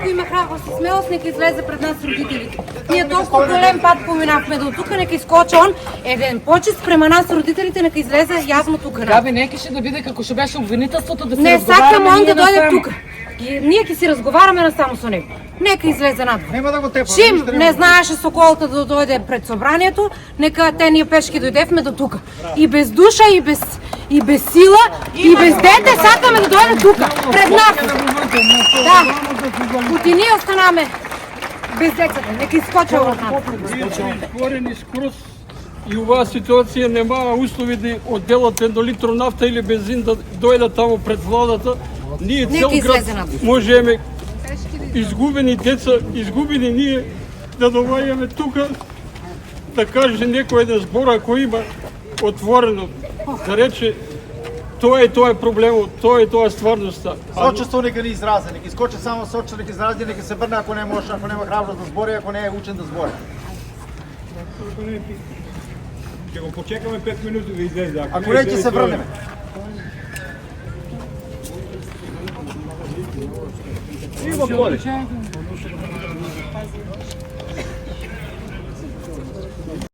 ако има храброст и смелост, нека излезе пред нас родителите. Ние толкова голем път поминахме до тук, нека изкочи он. Един почет спрема нас родителите, нека излезе явно тук. Габи, нека ще да биде како ще беше обвинителството да се не разговаряме. сакам он да дойде тук. Ние ке си разговаряме насамо со него. Нека излезе надвор. Нема да го тепа. Чим не знаеше Соколата да дойде пред събранието, нека те ние пешки дойдевме до тук. И без душа, и без сила, и без дете сакаме да дойде тук, пред нас. Да, от и ние останаме без децата. Нека изкоча от нас. Створени скроз и оваа ситуација нема услови да отделат едно литро нафта или бензин да дојдат таму пред владата. Ние цел град можеме изгубени деца, изгубени ние да доваѓаме тука да каже некој еден збор ако има отворено да рече тоа е проблемот, тоа е стварноста. Сочувство нека не изрази, нека искочи само сочувство, нека изрази, нека се врне ако не може, ако нема храброст да збори, ако не е учен да збори. Ќе го почекаме 5 минути да излезе. Ако не ќе се врнеме. Има коли.